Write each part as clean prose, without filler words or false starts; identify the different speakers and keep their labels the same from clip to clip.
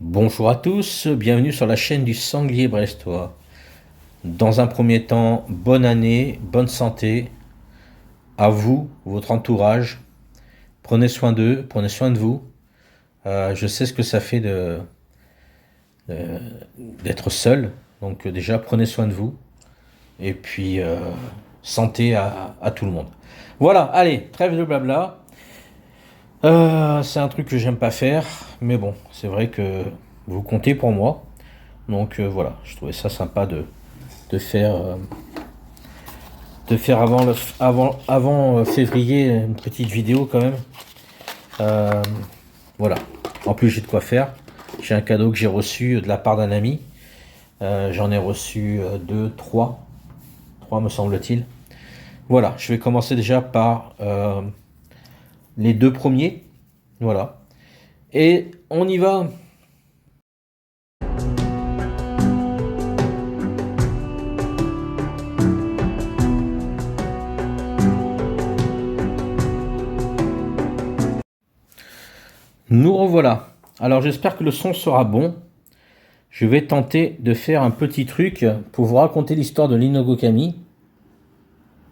Speaker 1: Bonjour à tous, bienvenue sur la chaîne du Sanglier Brestois. Dans un premier temps, bonne année, bonne santé à vous, votre entourage. Prenez soin d'eux, prenez soin de vous. Je sais ce que ça fait d'être seul, donc déjà prenez soin de vous. Et puis santé à tout le monde. Voilà, allez, trêve de blabla. C'est un truc que j'aime pas faire, mais bon, c'est vrai que vous comptez pour moi. Donc voilà, je trouvais ça sympa de faire, avant février une petite vidéo quand même. Euh, voilà. En plus j'ai de quoi faire. J'ai un cadeau que j'ai reçu de la part d'un ami. J'en ai reçu deux, trois me semble-t-il. Voilà, je vais commencer déjà par les deux premiers. Voilà. Et on y va. Nous revoilà. Alors j'espère que le son sera bon. Je vais tenter de faire un petit truc pour vous raconter l'histoire de l'Inogokami.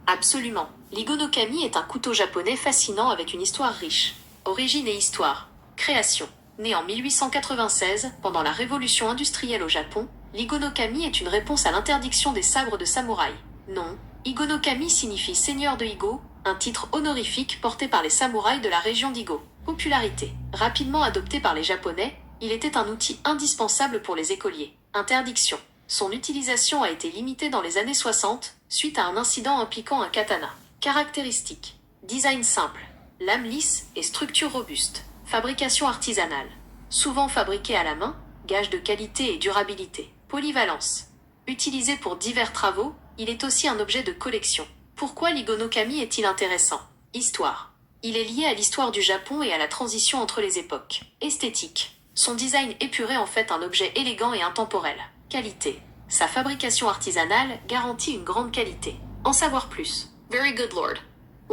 Speaker 2: Absolument. L'Igonokami est un couteau japonais fascinant avec une histoire riche. Origine et histoire. Création. Né en 1896, pendant la révolution industrielle au Japon, l'Igonokami est une réponse à l'interdiction des sabres de samouraï. Nom. Igonokami signifie seigneur de Igo, un titre honorifique porté par les samouraïs de la région d'Igo. Popularité. Rapidement adopté par les Japonais, il était un outil indispensable pour les écoliers. Interdiction. Son utilisation a été limitée dans les années 60, suite à un incident impliquant un katana. Caractéristiques. Design simple. Lame lisse et structure robuste. Fabrication artisanale. Souvent fabriqué à la main, gage de qualité et durabilité. Polyvalence. Utilisé pour divers travaux, il est aussi un objet de collection. Pourquoi l'Igonokami est-il intéressant? Histoire. Il est lié à l'histoire du Japon et à la transition entre les époques. Esthétique. Son design épuré en fait un objet élégant et intemporel. Qualité. Sa fabrication artisanale garantit une grande qualité. En savoir plus. Very Good Lord.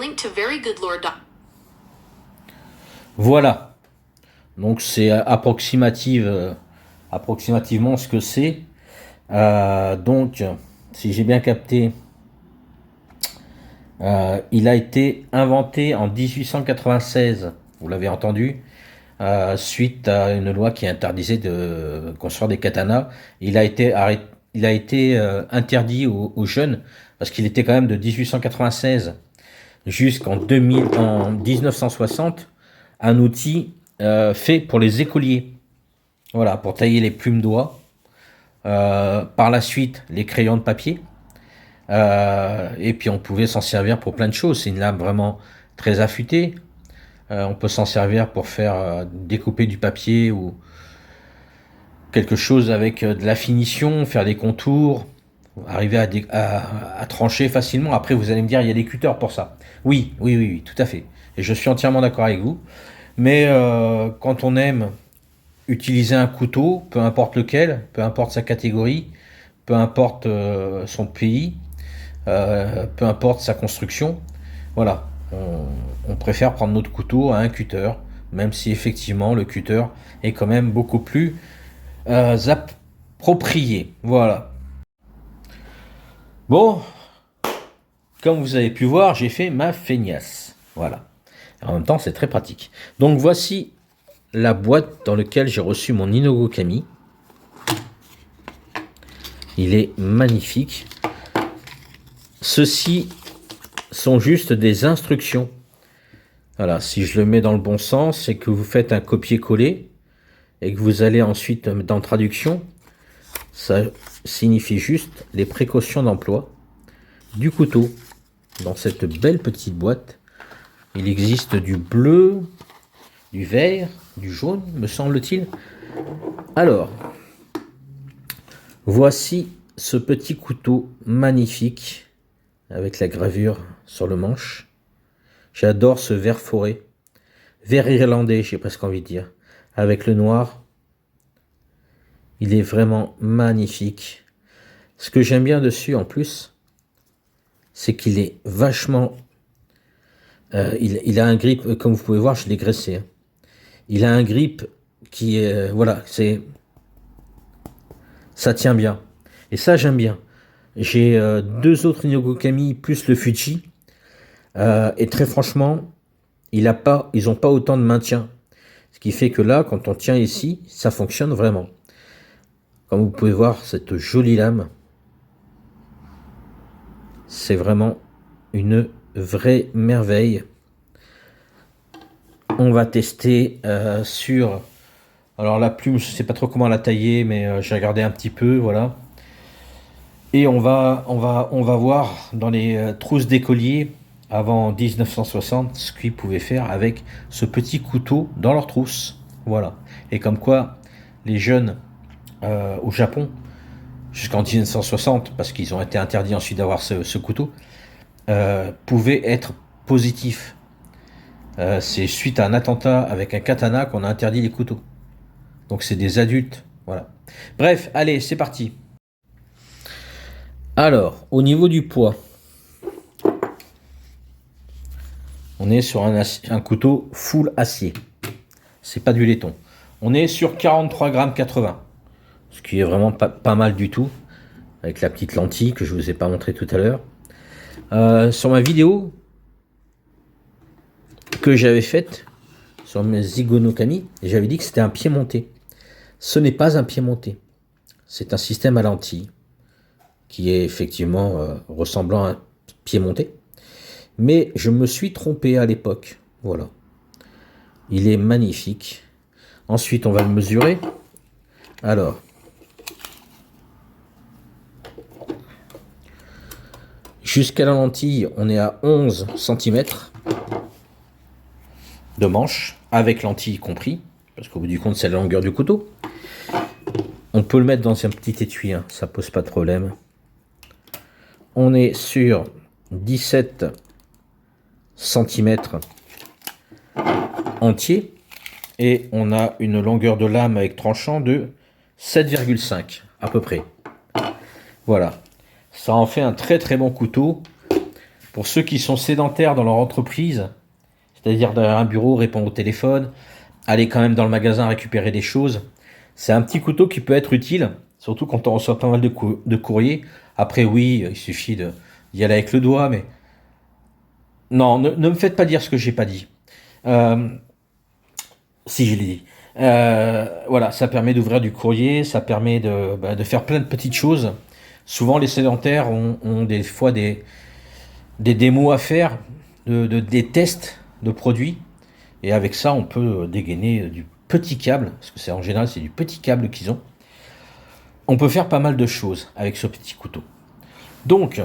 Speaker 2: Link to Very Good Lord.
Speaker 1: Voilà. Donc c'est approximativement ce que c'est. Donc, si j'ai bien capté, il a été inventé en 1896, vous l'avez entendu, suite à une loi qui interdisait de construire des katanas. Il a été interdit aux jeunes parce qu'il était quand même de 1896 jusqu'en 2000, en 1960, un outil fait pour les écoliers. Voilà, pour tailler les plumes d'oie. Par la suite, les crayons de papier. Et puis on pouvait s'en servir pour plein de choses. C'est une lame vraiment très affûtée. On peut s'en servir pour faire découper du papier ou quelque chose avec de la finition, faire des contours, arriver à trancher facilement. Après, vous allez me dire, il y a des cutters pour ça. Oui, oui, oui, oui, tout à fait. Et je suis entièrement d'accord avec vous. Mais quand on aime utiliser un couteau, peu importe lequel, peu importe sa catégorie, peu importe son pays, peu importe sa construction, voilà, on préfère prendre notre couteau à un cutter, même si effectivement le cutter est quand même beaucoup plus approprié. Voilà. Bon, comme vous avez pu voir, j'ai fait ma feignasse. Voilà. En même temps, c'est très pratique. Donc voici la boîte dans laquelle j'ai reçu mon Inogokami. Il est magnifique. Ceux-ci sont juste des instructions. Voilà, si je le mets dans le bon sens, c'est que vous faites un copier-coller et que vous allez ensuite dans traduction. Ça signifie juste les précautions d'emploi du couteau. Dans cette belle petite boîte, il existe du bleu, du vert, du jaune, me semble-t-il. Alors, voici ce petit couteau magnifique avec la gravure sur le manche. J'adore ce vert forêt, vert irlandais, j'ai presque envie de dire, avec le noir. Il est vraiment magnifique. Ce que j'aime bien dessus en plus, c'est qu'il est vachement... il a un grip, comme vous pouvez voir, je l'ai graissé. Hein. Il a un grip qui est, voilà, ça tient bien. Et ça, j'aime bien. J'ai deux autres Inugokami plus le Fuji. Et très franchement, ils n'ont pas autant de maintien. Ce qui fait que là, quand on tient ici, ça fonctionne vraiment. Comme vous pouvez voir, cette jolie lame, c'est vraiment une vraie merveille. On va tester sur... Alors la plume, je ne sais pas trop comment la tailler, mais j'ai regardé un petit peu, voilà. Et on va voir dans les trousses d'écoliers avant 1960 ce qu'ils pouvaient faire avec ce petit couteau dans leur trousse. Voilà. Et comme quoi les jeunes au Japon, jusqu'en 1960, parce qu'ils ont été interdits ensuite d'avoir ce couteau, pouvaient être positifs. C'est suite à un attentat avec un katana qu'on a interdit les couteaux. Donc c'est des adultes. Voilà. Bref, allez, c'est parti. Alors, au niveau du poids, on est sur un couteau full acier. C'est pas du laiton. On est sur 43,80 g. Ce qui est vraiment pas mal du tout. Avec la petite lentille que je vous ai pas montré tout à l'heure. Sur ma vidéo que j'avais faite sur mes Zigonokami, j'avais dit que c'était un pied monté. Ce n'est pas un pied monté. C'est un système à lentille qui est effectivement ressemblant à un pied monté. Mais je me suis trompé à l'époque. Voilà. Il est magnifique. Ensuite, on va le mesurer. Alors, jusqu'à la lentille, on est à 11 cm de manche, avec lentille compris, parce qu'au bout du compte, c'est la longueur du couteau. On peut le mettre dans un petit étui, hein, ça pose pas de problème. On est sur 17 cm entier et on a une longueur de lame avec tranchant de 7,5 à peu près. Voilà, ça en fait un très très bon couteau pour ceux qui sont sédentaires dans leur entreprise, c'est-à-dire derrière un bureau, répondre au téléphone, aller quand même dans le magasin récupérer des choses. C'est un petit couteau qui peut être utile, surtout quand on reçoit pas mal de courriers. Après oui, il suffit d'y aller avec le doigt, mais non, ne me faites pas dire ce que j'ai pas dit. Si je l'ai dit. Voilà, ça permet d'ouvrir du courrier, ça permet de faire plein de petites choses. Souvent, les sédentaires ont des fois des démos à faire, des tests de produits. Et avec ça, on peut dégainer du petit câble, parce que c'est en général, c'est du petit câble qu'ils ont. On peut faire pas mal de choses avec ce petit couteau. Donc,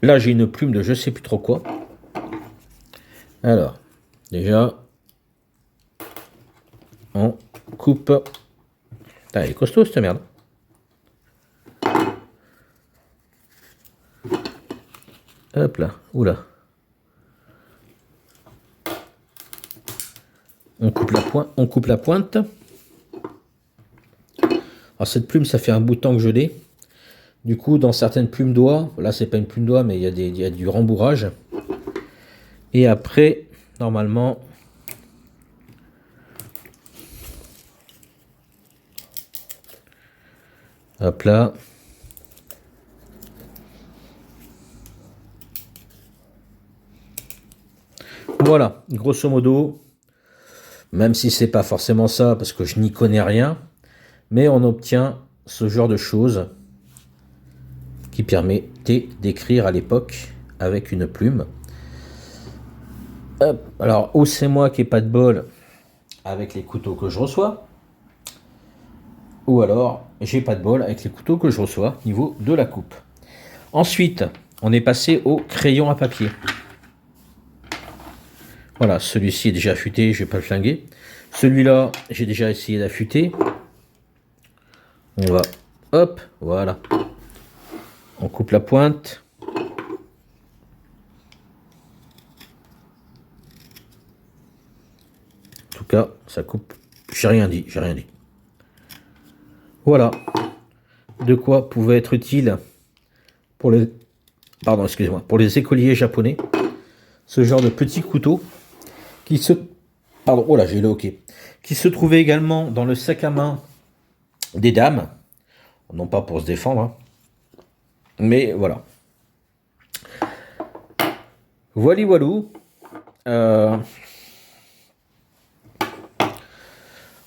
Speaker 1: là, j'ai une plume de je sais plus trop quoi. Alors, déjà, on coupe. Putain, elle est costaud cette merde. Hop là, oula. On coupe la pointe. Alors cette plume, ça fait un bout de temps que je l'ai. Du coup, dans certaines plumes d'oie, là c'est pas une plume d'oie, mais il y a du rembourrage. Et après, normalement, hop là. Voilà, grosso modo, même si c'est pas forcément ça, parce que je n'y connais rien, mais on obtient ce genre de choses qui permettait d'écrire à l'époque avec une plume. Hop, alors, ou c'est moi qui n'ai pas de bol avec les couteaux que je reçois, ou alors j'ai pas de bol avec les couteaux que je reçois au niveau de la coupe. Ensuite, on est passé au crayon à papier. Voilà, celui-ci est déjà affûté, je vais pas le flinguer. Celui-là, j'ai déjà essayé d'affûter. On va, hop, voilà. On coupe la pointe. En tout cas, ça coupe. J'ai rien dit. Voilà. De quoi pouvait être utile pour les, pardon, excusez-moi, pour les écoliers japonais, ce genre de petit couteau qui se Pardon, oh là, j'ai le hockey. Qui se trouvait également dans le sac à main des dames. Non pas pour se défendre, hein, mais voilà. Voili voilou. Euh,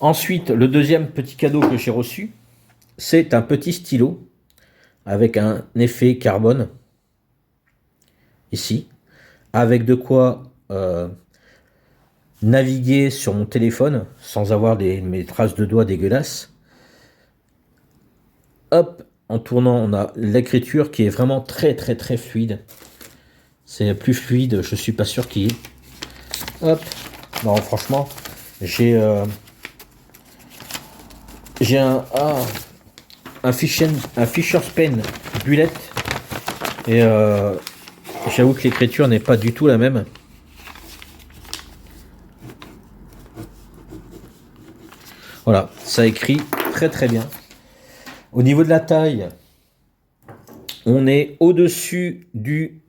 Speaker 1: Ensuite, le deuxième petit cadeau que j'ai reçu, c'est un petit stylo avec un effet carbone, ici, avec de quoi naviguer sur mon téléphone sans avoir mes traces de doigts dégueulasses. Hop, en tournant, on a l'écriture qui est vraiment très très très fluide. C'est plus fluide, je suis pas sûr qu'il y ait. Hop, non franchement, j'ai un Fisher's Pen bullet et j'avoue que l'écriture n'est pas du tout la même. Voilà, ça écrit très très bien. Au niveau de la taille, on est au-dessus du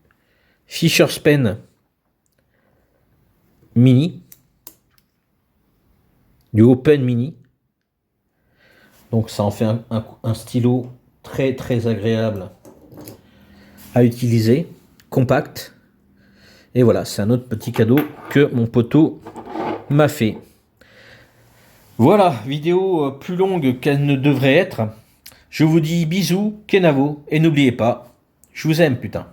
Speaker 1: Fisher's Pen Mini, du Open Mini. Donc ça en fait un stylo très très agréable à utiliser, compact. Et voilà, c'est un autre petit cadeau que mon poteau m'a fait. Voilà, vidéo plus longue qu'elle ne devrait être. Je vous dis bisous, Kenavo, et n'oubliez pas, je vous aime putain.